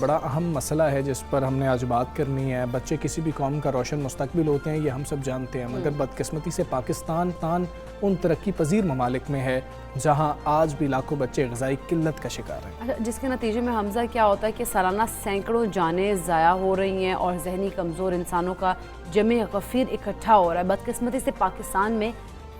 बड़ा अहम मसला है जिस पर हमने आज बात करनी है। बच्चे किसी भी कौम का रोशन मुस्तकबिल होते हैं, ये हम सब जानते हैं, मगर बदकिस्मती से पाकिस्तान उन तरक्की पजीर ममालिक में है जहाँ आज भी लाखों बच्चे ग़िज़ाई किल्लत का शिकार हैं। अच्छा, जिसके नतीजे में हमजा क्या होता है कि सालाना सैकड़ों जानें ज़ाया हो रही हैं और जहनी कमज़ोर इंसानों का जमे गफ़ीर इकट्ठा हो रहा है। बदकिस्मती से पाकिस्तान में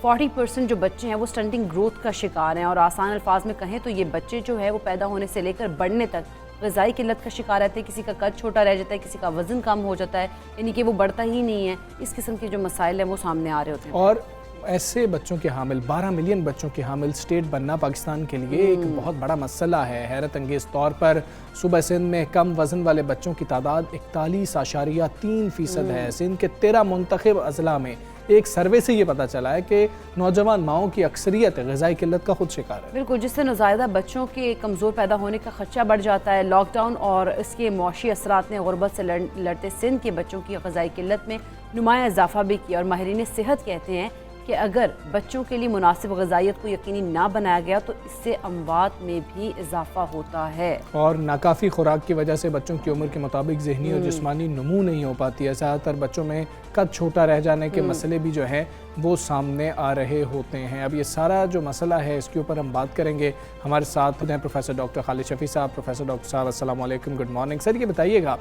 40% जो बच्चे हैं वो स्टंटिंग ग्रोथ का शिकार हैं, और आसान अल्फाज में कहें तो ये बच्चे जो है वो पैदा होने से लेकर बढ़ने तक ग़िज़ाई किल्लत का शिकार रहते हैं। किसी का कद छोटा रह जाता है, किसी का वज़न कम हो जाता है, यानी कि वो बढ़ता ही नहीं है। इस किस्म के जो मसाइल हैं वो सामने आ रहे होते हैं। और ऐसे बच्चों के हामिल 12 मिलियन बच्चों के हामिल स्टेट बनना पाकिस्तान के लिए एक बहुत बड़ा मसला है। हैरत अंगेज़ तौर पर सूबा सिंध में कम वज़न वाले बच्चों की तादाद 41.3% है। सिंध के 13 मुंतखब अजला में एक सर्वे से ये पता चला है कि नौजवान माओं की अक्सरियत ग़िज़ाई किल्लत का खुद शिकार है। बिल्कुल, जिससे नौज़ायदा बच्चों के कमज़ोर पैदा होने का खदशा बढ़ जाता है। लॉकडाउन और इसके मौशी असरात ने गुरबत से लड़ते सिंध के बच्चों की ग़िज़ाई किल्लत में नुमाया इजाफा भी किया, और माहिरीन सेहत कहते हैं कि अगर बच्चों के लिए मुनासिब ग़िज़ाइयत को यकीनी ना बनाया गया तो इससे अमवात में भी इजाफा होता है। और नाकाफ़ी खुराक की वजह से बच्चों की उम्र के मुताबिक ज़हनी और जिस्मानी नमू नहीं हो पाती है। ज़्यादातर बच्चों में कद छोटा रह जाने के मसले भी जो हैं वो सामने आ रहे होते हैं। अब ये सारा जो मसला है इसके ऊपर हम बात करेंगे। हमारे साथ हैं प्रोफेसर डॉक्टर खालिद शफी साहब। प्रोफेसर डॉक्टर साहब अस्सलाम वालेकुम, गुड मॉर्निंग सर। ये बताइएगा,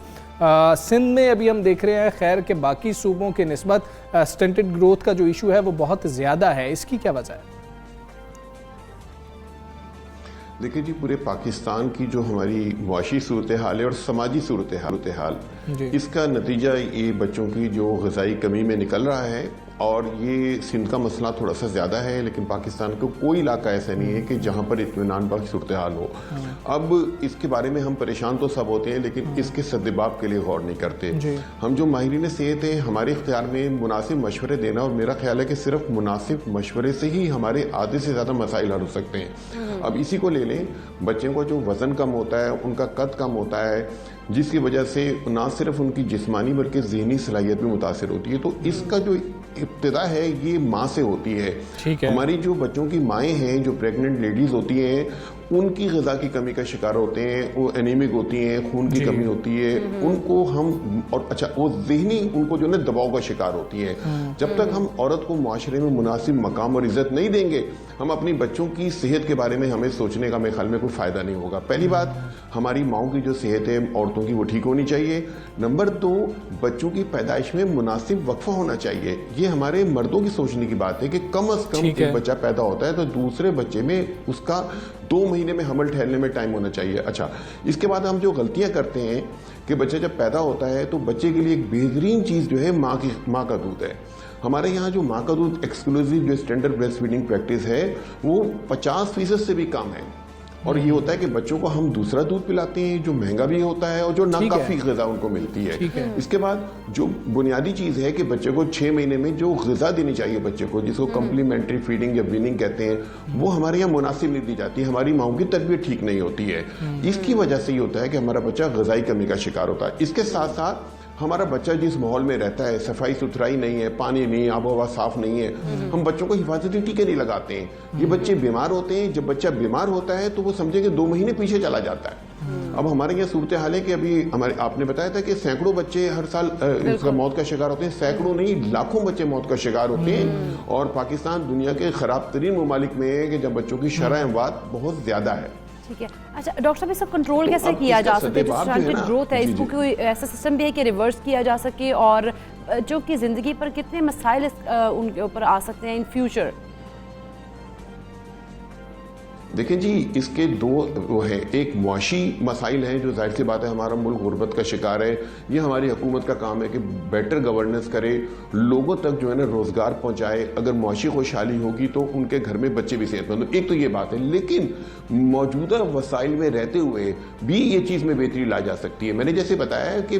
सिंध में अभी हम देख रहे हैं खैर के बाकी सूबों के निस्बत स्टंटेड ग्रोथ का जो इशू है वो बहुत ज़्यादा है, इसकी क्या वजह है? देखिए जी, पूरे पाकिस्तान की जो हमारी मुआशी सूरत हाल है और समाजी सूरत हाल, इसका नतीजा ये बच्चों की जो ग़िज़ाई कमी में निकल रहा है। और ये सिंध का मसला थोड़ा सा ज़्यादा है, लेकिन पाकिस्तान का कोई इलाका ऐसा नहीं है कि जहाँ पर इत्मीनान बख्श सूरत हाल हो। अब इसके बारे में हम परेशान तो सब होते हैं, लेकिन इसके सद्देबाब के लिए गौर नहीं करते। हम जो माहिरीन सेहत हैं, हमारे इख्तियार में मुनासिब मशवरे देना, और मेरा ख्याल है कि सिर्फ मुनासिब मशवरे से ही हमारे आधे से ज़्यादा मसाइल हल हो सकते हैं। अब इसी को ले लें, बच्चों को जो वज़न कम होता है, उनका कद कम होता है, जिसकी वजह से ना सिर्फ उनकी जिस्मानी बल्कि ज़हनी सलाहियत भी मुतासिर होती है। तो इसका जो इब्तिदा है ये माँ से होती है। हमारी जो बच्चों की माएँ हैं, जो प्रेग्नेंट लेडीज़ होती हैं, उनकी ग़िज़ा की कमी का शिकार होते हैं, वो एनीमिक होती हैं, खून की कमी होती है, उनको हम और अच्छा वो ज़हनी उनको जो है दबाव का शिकार होती है। जब तक हम औरत को माशरे में मुनासिब मकाम और इज़्ज़त नहीं देंगे, हम अपनी बच्चों की सेहत के बारे में हमें सोचने का मेरे ख्याल में कोई फ़ायदा नहीं होगा। पहली बात, हमारी माओं की जो सेहत है औरतों की वो ठीक होनी चाहिए। नंबर 2, बच्चों की पैदाइश में मुनासिब वक्फा होना चाहिए। ये हमारे मर्दों की सोचने की बात है कि कम अज़ कम एक बच्चा पैदा होता है तो दूसरे बच्चे में उसका 2 महीने में हमल ठहरने में टाइम होना चाहिए। अच्छा, इसके बाद हम जो गलतियां करते हैं कि बच्चा जब पैदा होता है तो बच्चे के लिए एक बेहतरीन चीज़ जो है माँ का दूध है। हमारे यहाँ जो माँ का दूध एक्सक्लूसिव जो स्टैंडर्ड ब्रेस्ट फीडिंग प्रैक्टिस है वो 50% से भी कम है। और ये होता है कि बच्चों को हम दूसरा दूध पिलाते हैं जो महंगा भी होता है और जो ना काफ़ी ग़िज़ा उनको मिलती है। इसके बाद जो बुनियादी चीज़ है कि बच्चे को 6 महीने में जो ग़िज़ा देनी चाहिए बच्चे को, जिसको कम्प्लीमेंट्री फीडिंग या वीनिंग कहते हैं, वो हमारे यहाँ मुनासिब नहीं दी जाती है। हमारी माँओं की तबीयत ठीक नहीं होती है। इसकी वजह से ये होता है कि हमारा बच्चा ग़िज़ाई कमी का शिकार होता है। इसके साथ साथ हमारा बच्चा जिस माहौल में रहता है, सफाई सुथराई नहीं है, पानी नहीं है, आबो हवा साफ नहीं है, हम बच्चों को हिफाजती टीके नहीं लगाते हैं। ये बच्चे बीमार होते हैं। जब बच्चा बीमार होता है तो वो समझे कि 2 महीने पीछे चला जाता है। अब हमारे यहाँ सूरत हाल है कि अभी हमारे आपने बताया था कि सैकड़ों बच्चे हर साल इसका मौत का शिकार होते हैं। सैकड़ों नहीं, लाखों बच्चे मौत का शिकार होते हैं। और पाकिस्तान दुनिया के खराब तरीन ममालिक में है कि जब बच्चों की शरह अमवात बहुत ज्यादा है। ठीक है। अच्छा डॉक्टर साहब, इसका कंट्रोल कैसे किया जा सके? जो स्टंटेड ग्रोथ है, इसको कोई ऐसा सिस्टम भी है कि रिवर्स किया जा सके, और जो कि ज़िंदगी पर कितने मसाइल उनके ऊपर आ सकते हैं इन फ्यूचर? देखें जी, इसके 2 वो है, एक मुआशी मसाइल हैं जो जाहिर सी बात है हमारा मुल्क गुर्बत का शिकार है। ये हमारी हुकूमत का काम है कि बेटर गवर्नेंस करे, लोगों तक जो है ना रोज़गार पहुंचाए। अगर मुआशी खुशहाली होगी तो उनके घर में बच्चे भी सेहतमंद। एक तो ये बात है, लेकिन मौजूदा वसाइल में रहते हुए भी ये चीज़ में बेहतरी ला जा सकती है। मैंने जैसे बताया कि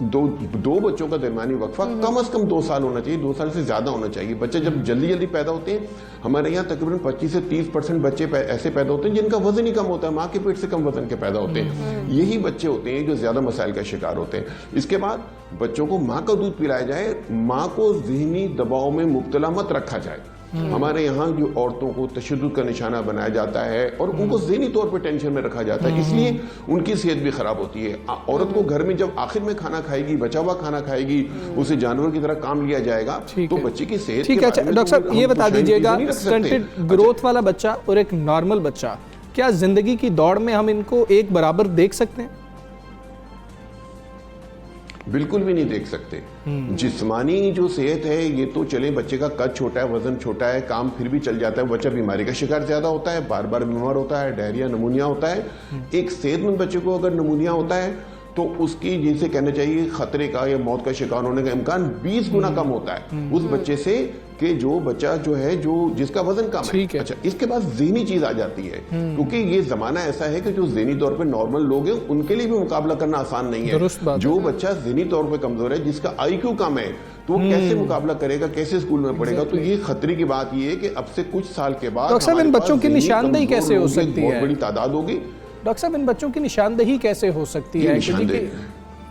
दो बच्चों का दरमियानी वक्फा कम अज़ कम 2 साल होना चाहिए, 2 साल से ज़्यादा होना चाहिए। बच्चे जब जल्दी पैदा होते हैं, हमारे यहाँ तकरीबन 25 से 30% बच्चे ऐसे पैदा होते हैं जिनका वजन ही कम होता है, माँ के पेट से कम वजन के पैदा होते हैं। यही बच्चे होते हैं जो ज्यादा मसाइल का शिकार होते हैं। इसके बाद बच्चों को माँ का दूध पिलाया जाए, माँ को ज़हनी दबाव में मुब्तला मत रखा जाए। हमारे यहाँ जो औरतों को तशद्दुद का निशाना बनाया जाता है और उनको ज़हनी तौर पर टेंशन में रखा जाता है, इसलिए उनकी सेहत भी खराब होती है। औरत को घर में जब आखिर में खाना खाएगी, बचा हुआ खाना खाएगी, उसे जानवर की तरह काम लिया जाएगा, तो बच्चे की सेहत ठीक है। डॉक्टर साहब ये बता दीजिएगा, स्टंटेड ग्रोथ वाला बच्चा और एक नॉर्मल बच्चा, क्या जिंदगी की दौड़ में हम इनको एक बराबर देख सकते हैं? बिल्कुल भी नहीं देख सकते। जिस्मानी जो सेहत है, ये तो चले बच्चे का कद छोटा है, वजन छोटा है, काम फिर भी चल जाता है, बच्चा बीमारी का शिकार ज्यादा होता है, बार बार बीमार होता है, डायरिया, नमूनिया होता है। एक सेहतमंद बच्चे को अगर नमूनिया होता है तो उसकी, जिसे कहना चाहिए, खतरे का या मौत का शिकार होने का इम्कान 20 गुना कम होता है उस बच्चे से कि जो बच्चा जो है जिसका वजन कम है। अच्छा, इसके बाद ज़हनी चीज आ जाती है, क्योंकि ये जमाना ऐसा है कि जो ज़हनी तौर पे नॉर्मल लोग हैं उनके लिए भी मुकाबला करना आसान नहीं है। जो बच्चा ज़हनी तौर पे कमजोर है, जिसका IQ कम है, तो वो कैसे मुकाबला करेगा, कैसे स्कूल में पढ़ेगा? तो ये खतरे की बात ये है कि अब से कुछ साल के बाद डॉक्टर साहब इन बच्चों की निशानदेही कैसे हो सकती है? बहुत बड़ी तादाद होगी। डॉक्टर साहब इन बच्चों की निशानदेही कैसे हो सकती है?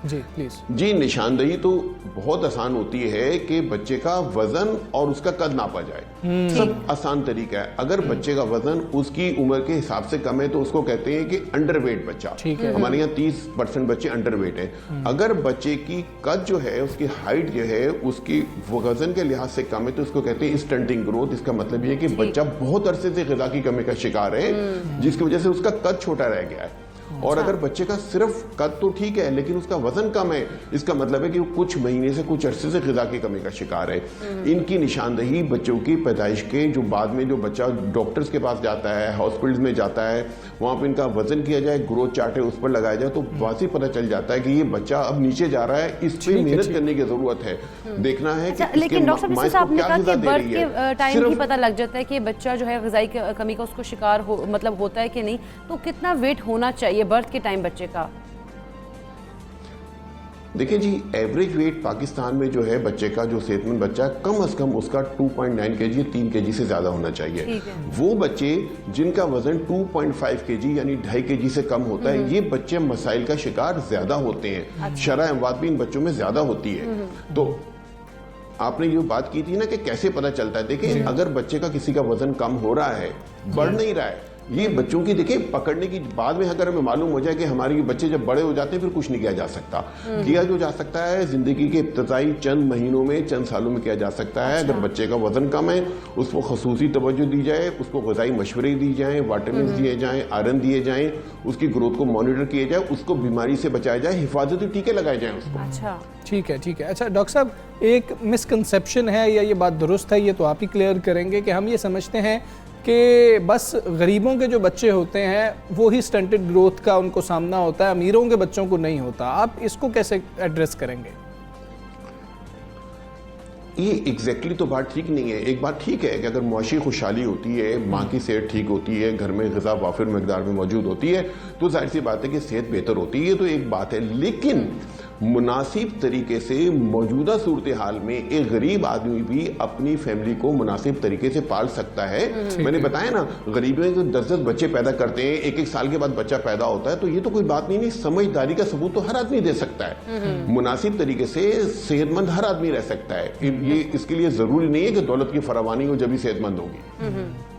जी प्लीज। जी, निशानदेही तो बहुत आसान होती है कि बच्चे का वजन और उसका कद नापा जाए। सब आसान तरीका है। अगर बच्चे का वजन उसकी उम्र के हिसाब से कम है तो उसको कहते हैं कि अंडरवेट बच्चा। हमारे यहाँ 30% बच्चे अंडरवेट है। अगर बच्चे की कद जो है, उसकी हाइट जो है, उसकी वजन के लिहाज से कम है तो उसको कहते हैं स्टंटिंग ग्रोथ। इसका मतलब ये कि बच्चा बहुत अरसे से ग़िज़ा की कमी का शिकार है, जिसकी वजह से उसका कद छोटा रह गया है। और अगर बच्चे का सिर्फ कद तो ठीक है लेकिन उसका वजन कम है, इसका मतलब है कि वो कुछ महीने से, कुछ अरसे से ग़िज़ा की कमी का शिकार है। इनकी निशानदेही बच्चों की पैदाइश के जो बाद में जो बच्चा डॉक्टर्स के पास जाता है, हॉस्पिटल्स में जाता है, वहाँ पर इनका वजन किया जाए, ग्रोथ चार्ट है उस पर लगाया जाए, तो वाज़ी पता चल जाता है कि ये बच्चा अब नीचे जा रहा है, इस पर मेहनत करने की जरूरत है। देखना है कि लेकिन डॉक्टर साहब आपने कहा कि बर्थ के टाइम ही पता लग जाता है कि बच्चा जो है ग़िज़ाई कमी का उसको शिकार हो, मतलब होता है कि नहीं, तो कितना वेट होना चाहिए बर्थ के टाइम बच्चे का? देखिए जी, एवरेज वेट पाकिस्तान में जो है बच्चे का, जो सेहतमंद बच्चा, कम से कम उसका 2.9 kg, 3 kg से ज्यादा होना चाहिए। वो बच्चे जिनका वजन 2.5 kg यानी 2.5 kg से कम होता है, ये बच्चे मसाइल का शिकार ज्यादा होते हैं। शरह अमवात भी इन बच्चों में ज्यादा होती है। तो आपने ये बात की थी ना कि कैसे पता चलता है। देखिए, अगर बच्चे का किसी का वजन कम हो रहा है, बढ़ नहीं रहा है, ये बच्चों की देखिए पकड़ने की बाद में अगर हमें मालूम हो जाए कि हमारे बच्चे जब बड़े हो जाते हैं फिर कुछ नहीं किया जा सकता। किया जो जा सकता है जिंदगी के इब्तदाई चंद महीनों में, चंद सालों में किया जा सकता है। अगर बच्चे का वजन कम है, उसको खसूसी तवज्जो दी जाए, उसको ग़िज़ाई मशवरे दी जाए, विटामिन दिए जाएं, आयरन दिए जाएं, उसकी ग्रोथ को मॉनिटर किया जाए, उसको बीमारी से बचाया जाए, हिफाजती टीके लगाए जाए उसको। अच्छा, ठीक है, ठीक है। अच्छा डॉक्टर साहब, एक मिसकंसेप्शन है या ये बात दुरुस्त है, ये तो आप ही क्लियर करेंगे, कि हम ये समझते हैं कि बस गरीबों के जो बच्चे होते हैं वो ही स्टंटेड ग्रोथ का उनको सामना होता है, अमीरों के बच्चों को नहीं होता। आप इसको कैसे एड्रेस करेंगे? ये एग्जैक्टली तो बात ठीक नहीं है। एक बात ठीक है कि अगर मुआशी खुशहाली होती है, माँ की सेहत ठीक होती है, घर में ग़िज़ा वाफिर मकदार में मौजूद होती है, तो जाहिर सी बात है कि सेहत बेहतर होती है। तो एक बात है, लेकिन मुनासिब तरीके से मौजूदा सूरत हाल में एक गरीब आदमी भी अपनी फैमिली को मुनासिब तरीके से पाल सकता है। मैंने बताया ना, गरीबों में 10-10 बच्चे पैदा करते हैं, 1-1 साल के बाद बच्चा पैदा होता है, तो ये तो कोई बात नहीं। समझदारी का सबूत तो हर आदमी दे सकता है। मुनासिब तरीके से सेहतमंद हर आदमी रह सकता है। ये इसके लिए जरूरी नहीं है कि दौलत की फरावानी हो जब ही सेहतमंद होगी।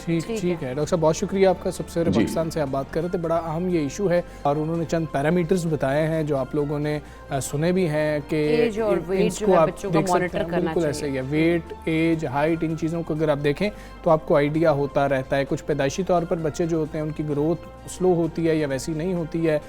ठीक है डॉक्टर साहब, बहुत शुक्रिया आपका। सबसे पहले पाकिस्तान से आप बात कर रहे थे, बड़ा अहम ये इशू है और उन्होंने चंद पैरामीटर्स बताए हैं जो आप लोगों ने सुने भी हैं कि एज और वेट जो है बच्चों को मॉनिटर करना चाहिए। बिल्कुल ऐसे ही है, वेट, एज, हाइट, इन चीज़ों को अगर आप देखें तो आपको आइडिया होता रहता है। कुछ पैदाइशी तौर पर बच्चे जो होते हैं उनकी ग्रोथ स्लो होती है या वैसी नहीं होती है,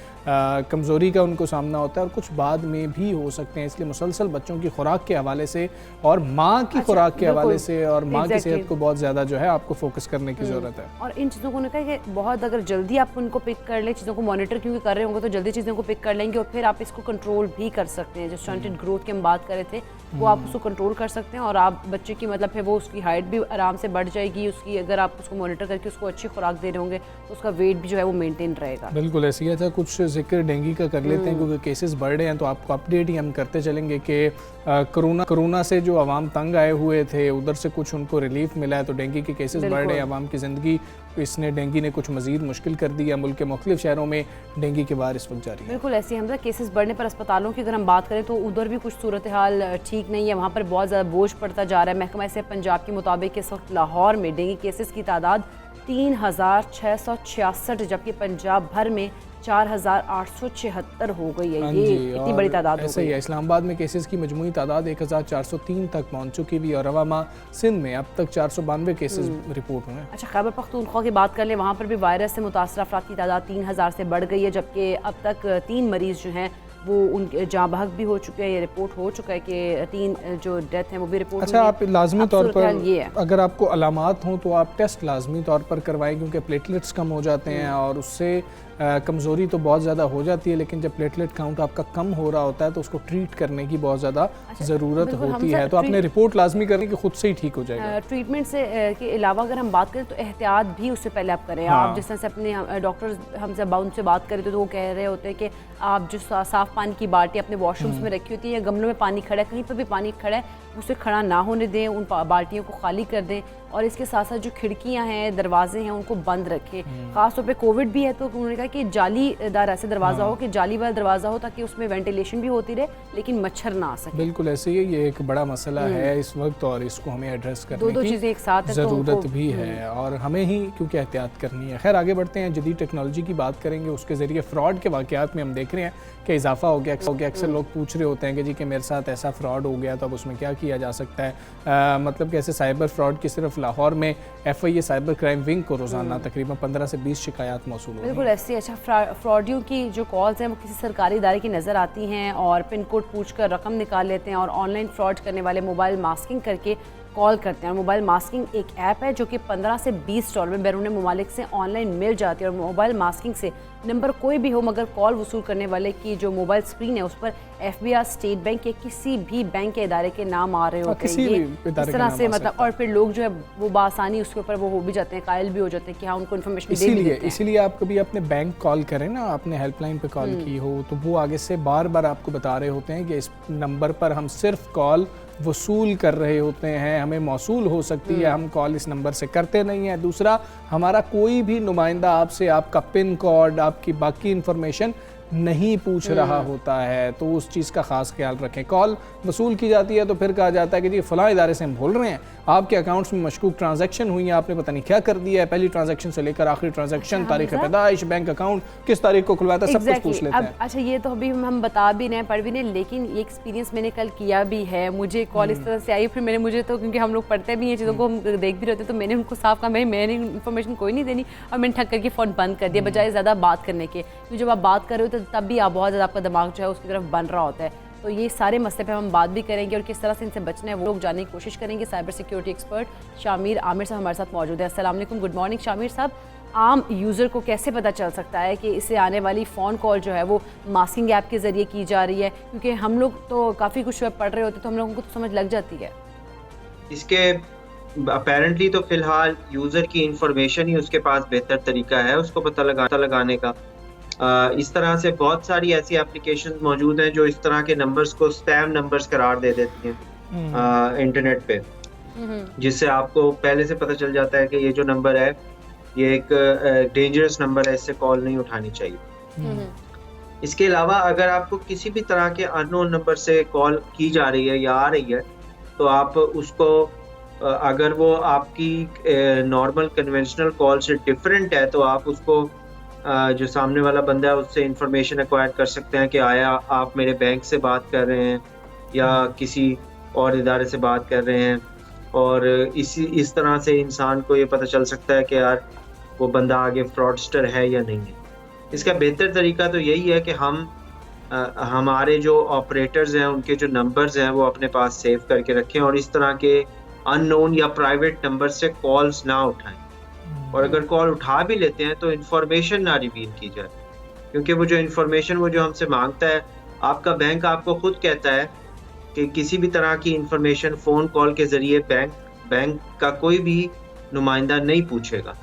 कमज़ोरी का उनको सामना होता है, और कुछ बाद में भी हो सकते हैं। इसलिए मुसलसल बच्चों की खुराक के हवाले से और माँ की खुराक के हवाले से और माँ की सेहत को बहुत ज़्यादा जो है आपको फोकस करने की ज़रूरत है। और इन चीज़ों को कहा कि बहुत अगर जल्दी आप उनको पिक कर ले, चीज़ों को मॉनिटर क्योंकि कर रहे होंगे तो जल्दी चीज़ों को पिक कर लेंगे और फिर आप इसको कंट्रोल भी कर सकते हैं। जो स्टंटेड ग्रोथ की हम बात कर रहे थे वो आप उसको कंट्रोल कर सकते हैं और आप बच्चे की मतलब फिर वो उसकी हाइट भी आराम से बढ़ जाएगी उसकी, अगर आप उसको मॉनिटर करके उसको अच्छी खुराक दे रहे होंगे तो उसका वेट भी जो है वो मेंटेन रहेगा। बिल्कुल ऐसे ही था। कुछ जिक्र डेंगू का कर लेते हैं क्योंकि केसेस बढ़ रहे हैं, तो आपको अपडेट ही हम करते चलेंगे कि कोरोना से जो आवाम तंग आए हुए थे उधर से कुछ उनको रिलीफ मिला है, तो डेंगू के केसेस बढ़ रहे हैं, आवाम की ज़िंदगी इसने डेंगू ने कुछ मजीद मुश्किल कर दी है। मुल्क के मुख्तलिफ शहरों में डेंगू के बार इस वक्त जारी है। बिल्कुल ऐसे ही हमजा केसेस बढ़ने पर अस्पतालों की अगर हम बात करें तो उधर भी कुछ सूरत हाल ठीक ठीक नहीं है, वहाँ पर बहुत ज़्यादा बोझ पड़ता जा रहा है। महकमा से पंजाब के मुताबिक इस वक्त लाहौर में डेंगू केसेस की तादाद 3666, जबकि पंजाब भर में 4876 हो गई है। ये इतनी बड़ी तादाद हो गई है। इस्लामाबाद में केसेस की मजमूई तादाद 1403 तक पहुंच चुकी हुई और रवामा सिंध में अब तक 492 केसेस रिपोर्ट हुए हैं। अच्छा, खैबर पख्तूनख्वा की बात कर लें, वहाँ पर भी वायरस से मुतासर अफराद की तादाद 3000 से बढ़ गई है, जबकि अब तक 3 मरीज़ जो हैं वो उनके जाँ बहक भी हो चुके हैं। ये रिपोर्ट हो चुका है कि 3 जो डेथ हैं वो भी रिपोर्ट। अच्छा, आप लाजमी तौर पर अगर आपको अलामात हों तो आप टेस्ट लाजमी तौर पर करवाएं, क्योंकि प्लेटलेट्स कम हो जाते हैं और उससे कमज़ोरी तो बहुत ज़्यादा हो जाती है, लेकिन जब प्लेटलेट काउंट आपका कम हो रहा होता है तो उसको ट्रीट करने की बहुत ज़्यादा ज़रूरत होती है। तो आपने रिपोर्ट लाजमी करनी कि खुद से ही ठीक हो जाएगा। ट्रीटमेंट से के अलावा अगर हम बात करें तो एहतियात भी उससे पहले आप करें। आप जिस तरह से अपने डॉक्टर्स हमसे उनसे बात करें तो वो कह रहे होते हैं कि आप जो साफ़ पानी की बाल्टी अपने वॉशरूम्स में रखी होती है या गमलों में पानी खड़ा है, कहीं पर भी पानी खड़ा है उसे खड़ा ना होने दें, उन बाल्टियों को खाली कर दें और इसके साथ साथ जो खिड़कियां हैं, दरवाजे हैं, उनको बंद रखें। खासतौर पे कोविड भी है तो उन्होंने कहा कि जालीदार ऐसे दरवाज़ा हो कि जाली वाला दरवाज़ा हो ताकि उसमें वेंटिलेशन भी होती रहे लेकिन मच्छर ना आ सके। बिल्कुल ऐसे ही, ये एक बड़ा मसला है इस वक्त और इसको हमें एड्रेस करने दो चीज़ें एक साथ ज़रूरत भी है और हमें ही क्योंकि एहतियात करनी है। खैर आगे बढ़ते हैं, जदीद टेक्नोलॉजी की बात करेंगे, उसके ज़रिए फ्रॉड के वाक़यात में हम देख रहे हैं कि इजाफा हो गया। अक्सर लोग पूछ रहे होते हैं कि जी कि मेरे साथ ऐसा फ्रॉड हो गया तो अब उसमें क्या किया जा सकता है। मतलब कि ऐसे साइबर फ्रॉड की सिर्फ लाहौर में FIA साइबर क्राइम विंग को रोज़ाना तकरीबन 15 से 20 शिकायत मौसूल होती हैं। बिल्कुल ऐसी। अच्छा, फ्रॉडियों की जो कॉल्स हैं वो किसी सरकारी इदारे की नज़र आती हैं और पिन कोड पूछकर रकम निकाल लेते हैं और ऑनलाइन फ्रॉड करने वाले मोबाइल मास्किंग करके कॉल करते हैं। और मोबाइल मास्किंग एक ऐप है जो कि 15 से 20 डॉलर में बैरून मुमालिक से ऑनलाइन मिल जाती है और मोबाइल मास्किंग से नंबर कोई भी हो मगर कॉल वसूल करने वाले की जो मोबाइल स्क्रीन है उस पर FBI, स्टेट बैंक या किसी भी बैंक के इदारे के नाम आ रहे होते हैं। ये इस तरह से मतलब और फिर लोग जो है वो बासानी उसके ऊपर वो हो भी जाते हैं, कायल भी हो जाते हैं कि हाँ उनको इन्फॉर्मेशन दे भी देते हैं। इसीलिए आप कभी अपने बैंक कॉल करें ना, आपने हेल्पलाइन पे कॉल की हो तो वो आगे से बार बार आपको बता रहे होते हैं कि इस नंबर पर हम सिर्फ कॉल वसूल कर रहे होते हैं, हमें मौसूल हो सकती है, हम कॉल इस नंबर से करते नहीं हैं। दूसरा, हमारा कोई भी नुमाइंदा आपसे आपका पिन कोड, आपकी बाकी इंफॉर्मेशन नहीं पूछ रहा होता है, तो उस चीज़ का ख़ास ख्याल रखें। कॉल वसूल की जाती है तो फिर कहा जाता है कि जी फ़लाँ इदारे से हम बोल रहे हैं, आपके अकाउंट्स में मशकूक ट्रांजैक्शन हुई है, आपने पता नहीं क्या कर दिया है, पहली ट्रांजैक्शन से लेकर आखिरी ट्रांजैक्शन, तारीख पैदाइश, बैंक अकाउंट किस तारीख को खुलवाया था, सब कुछ पूछ लेते हैं। अच्छा, ये तो अभी हम बता भी नहीं पढ़ भी नहीं, लेकिन ये एक्सपीरियंस मैंने कल किया भी है। मुझे कॉल इस तरह से आई, फिर मुझे तो क्योंकि हम लोग पढ़ते भी हैं चीज़ों को, हम देख भी रहते, तो मैंने उनको साफ कहा मैंने इन्फॉर्मेशन कोई नहीं देनी और मैंने ठक करके फ़ोन बंद कर दिया बजाय ज़्यादा बात करने के। क्योंकि जब आप बात कर रहे हो तो तब भी आप बहुत ज़्यादा आपका दिमाग जो है उसकी तरफ बन रहा होता है। तो ये सारे मसले पे हम बात भी करेंगे और किस तरह से इनसे बचना है वो लोग जानने की कोशिश करेंगे। Cyber security expert Shamir Aamir साहब हमारे साथ मौजूद है। अस्सलाम वालेकुम, गुड मॉर्निंग शामिर साहब। आम यूज़र को कैसे पता चल सकता है कि इससे आने वाली फ़ोन कॉल जो है वो मास्किंग ऐप के ज़रिए की जा रही है? क्योंकि हम लोग तो काफ़ी कुछ पढ़ रहे होते तो हम लोगों को तो समझ लग जाती है। इसके अपेरेंटली तो फिलहाल यूज़र की इंफॉर्मेशन ही उसके पास बेहतर तरीका है उसको पता लगाने का। इस तरह से बहुत सारी ऐसी एप्लीकेशंस मौजूद हैं जो इस तरह के नंबर्स को स्पैम नंबर्स करार दे देती हैं इंटरनेट पे, जिससे आपको पहले से पता चल जाता है कि ये जो नंबर है ये एक डेंजरस नंबर है, इससे कॉल नहीं उठानी चाहिए। इसके अलावा अगर आपको किसी भी तरह के अननोन नंबर से कॉल की जा रही है या आ रही है तो आप उसको अगर वो आपकी नॉर्मल कन्वेंशनल कॉल से डिफरेंट है तो आप उसको जो सामने वाला बंदा है उससे इंफॉर्मेशन एक्वायर कर सकते हैं कि आया आप मेरे बैंक से बात कर रहे हैं या किसी और इदारे से बात कर रहे हैं, और इस तरह से इंसान को ये पता चल सकता है कि यार वो बंदा आगे फ्रॉडस्टर है या नहीं है। इसका बेहतर तरीका तो यही है कि हम हमारे जो ऑपरेटर्स हैं उनके जो नंबर्स हैं वो अपने पास सेव करके रखें और इस तरह के अननोन या प्राइवेट नंबर से कॉल्स ना उठाएं, और अगर कॉल उठा भी लेते हैं तो इन्फॉर्मेशन ना रिवील की जाए, क्योंकि वो जो इन्फॉर्मेशन वो जो हमसे मांगता है, आपका बैंक आपको खुद कहता है कि किसी भी तरह की इन्फॉर्मेशन फ़ोन कॉल के ज़रिए बैंक का कोई भी नुमाइंदा नहीं पूछेगा।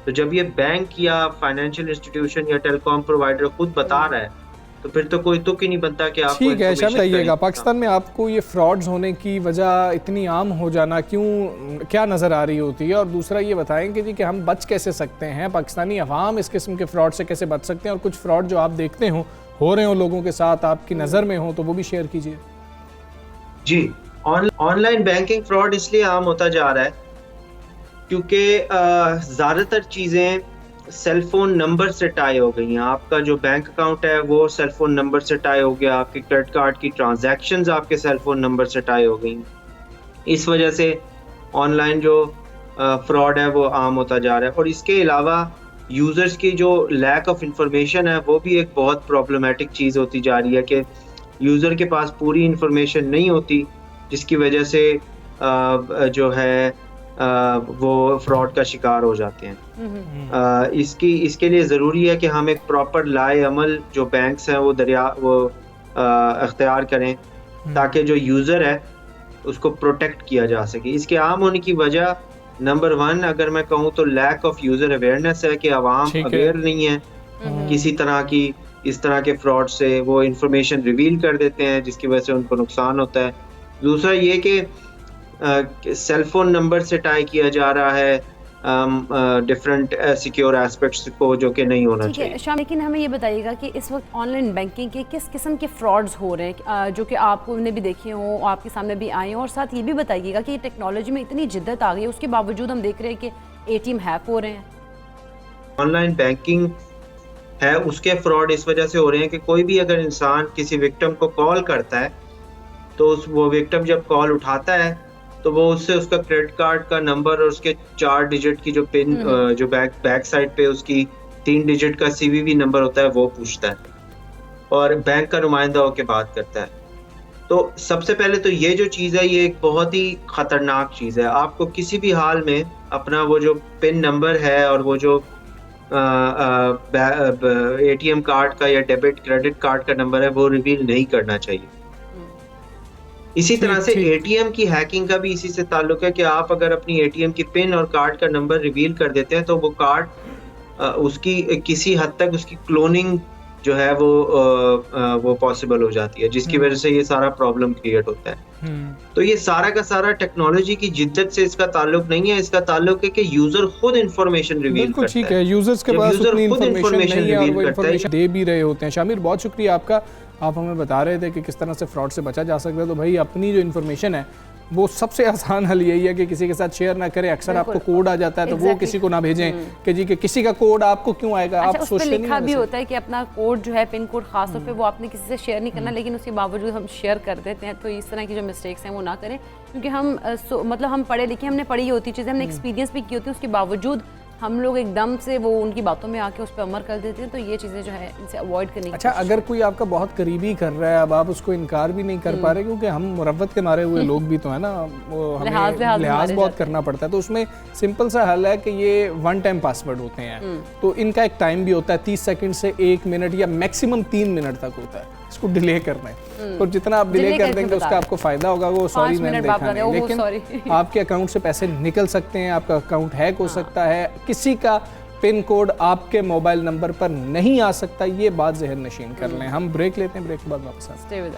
तो जब ये बैंक या फाइनेंशियल इंस्टीट्यूशन या टेलीकॉम प्रोवाइडर खुद बता रहा है तो फिर तो कोई तुक ही नहीं बनता कि आपको ठीक है। शामिल रहिएगा, पाकिस्तान में आपको ये फ्रॉड्स होने की वजह इतनी आम हो जाना क्या नज़र आ रही होती है, और दूसरा ये बताएंगे जी कि हम बच कैसे सकते हैं, पाकिस्तानी अवाम इस किस्म के फ्रॉड से कैसे बच सकते हैं, और कुछ फ्रॉड जो आप देखते हो रहे हो लोगों के साथ, आपकी नज़र में हो तो वो भी शेयर कीजिए। जी, ऑनलाइन बैंकिंग फ्रॉड इसलिए आम होता जा रहा है क्योंकि ज़्यादातर चीज़ें सेल फोन नंबर से टाई हो गई हैं। आपका जो बैंक अकाउंट है वो सेल फोन नंबर से टाई हो गया, आपके क्रेडिट कार्ड की ट्रांजैक्शंस आपके सेल फोन नंबर से टाई हो गई। इस वजह से ऑनलाइन जो फ्रॉड है वो आम होता जा रहा है। और इसके अलावा यूज़र्स की जो लैक ऑफ इंफॉर्मेशन है वो भी एक बहुत प्रॉब्लमेटिक चीज़ होती जा रही है कि यूज़र के पास पूरी इंफॉर्मेशन नहीं होती, जिसकी वजह से जो है वो फ्रॉड का शिकार हो जाते हैं। इसके लिए ज़रूरी है कि हम एक प्रॉपर लाए अमल जो बैंक्स हैं वो अख्तियार करें ताकि जो यूज़र है उसको प्रोटेक्ट किया जा सके। इसके आम होने की वजह नंबर 1 अगर मैं कहूँ तो लैक ऑफ यूज़र अवेयरनेस है कि आवाम अवेयर नहीं है किसी तरह की इस तरह के फ्रॉड से। वो इंफॉर्मेशन रिवील कर देते हैं जिसकी वजह से उनको नुकसान होता है। दूसरा ये कि सेल फोन नंबर से टाई किया जा रहा है डिफरेंट सिक्योर एस्पेक्ट्स को, जो कि नहीं होना चाहिए। शाम, लेकिन हमें ये बताइएगा कि इस वक्त ऑनलाइन बैंकिंग के किस किस्म के फ्रॉड्स हो रहे हैं जो कि आपने भी देखे हों, आपके सामने भी आए हों, और साथ ये भी बताइएगा कि टेक्नोलॉजी में इतनी जिद्दत आ गई है उसके बावजूद हम देख रहे हैं कि ATM हैक हो रहे हैं। ऑनलाइन बैंकिंग है उसके फ्रॉड इस वजह से हो रहे हैं कि कोई भी अगर इंसान किसी विक्टिम को कॉल करता है तो वो विक्टिम जब कॉल उठाता है तो वो उससे उसका क्रेडिट कार्ड का नंबर और उसके 4 डिजिट की जो पिन जो बैक साइड पे उसकी 3 डिजिट का CVV नंबर होता है वो पूछता है और बैंक का नुमाइंदा होकर बात करता है। तो सबसे पहले तो ये जो चीज़ है ये एक बहुत ही खतरनाक चीज़ है। आपको किसी भी हाल में अपना वो जो पिन नंबर है और वो जो ATM कार्ड का या डेबिट क्रेडिट कार्ड का नंबर है वो रिवील नहीं करना चाहिए। इसी तरह से ATM की हैकिंग का भी इसी से ताल्लुक है कि आप अगर अपनी ATM की पिन और कार्ड का नंबर रिवील कर देते हैं तो वो कार्ड उसकी किसी हद तक उसकी क्लोनिंग जो है वो पॉसिबल हो जाती है, जिसकी वजह से ये सारा प्रॉब्लम क्रिएट होता है। तो ये सारा का सारा टेक्नोलॉजी की जिद्दत से इसका ताल्लुक नहीं है, इसका ताल्लुक है कि यूजर खुद इंफॉर्मेशन रिवील करता है। ठीक है, यूजर्स के पास उतनी इंफॉर्मेशन नहीं है और वो इंफॉर्मेशन दे भी रहे होते हैं। शामिर, बहुत शुक्रिया आपका। आप हमें बता रहे थे कि किस तरह से फ्रॉड से बचा जा सकता है। तो भाई अपनी जो इन्फॉर्मेशन है वो सबसे आसान हल यही है कि किसी के साथ शेयर ना करें। अक्सर आपको कोड आ जाता है तो वो किसी को ना भेजें कि जी कि किसी का कोड आपको क्यों आएगा। अच्छा, आप सोचते नहीं लिखा भी होता है कि अपना कोड जो है पिन कोड खास तौर पे वो आपने किसी से शेयर नहीं करना, लेकिन उसके बावजूद हम शेयर कर देते हैं। तो इस तरह की जो मिस्टेक्स हैं वो ना करें, क्योंकि हम मतलब हम पढ़े लिखे, हमने पढ़ी होती चीज़ें, हमने एक्सपीरियंस भी की होती है, उसके बावजूद हम लोग एकदम से वो उनकी बातों में आके उस पर अमल कर देते हैं। तो ये चीज़ें जो है इनसे अवॉइड करनी। अच्छा, अगर कोई आपका बहुत करीबी कर रहा है, अब आप उसको इनकार भी नहीं कर पा रहे, क्योंकि हम मुरव्वत के मारे हुए लोग भी तो है ना, वो हमें लिहाज बहुत करना पड़ता है। तो उसमें सिंपल सा हल है कि ये 1 टाइम पासवर्ड होते हैं। तो इनका एक टाइम भी होता है, 30 सेकंड से 1 मिनट या मैक्सिमम 3 मिनट तक होता है। इसको डिले करना है, तो जितना आप डिले कर देंगे उसका आपको फायदा होगा। वो सॉरी मैंने देखा नहीं, लेकिन आपके अकाउंट से पैसे निकल सकते हैं, आपका अकाउंट हैक हो सकता है, किसी का पिन कोड आपके मोबाइल नंबर पर नहीं आ सकता। ये बात ज़हन नशीन कर लें। हम ब्रेक लेते हैं, ब्रेक के बाद वापस आते हैं।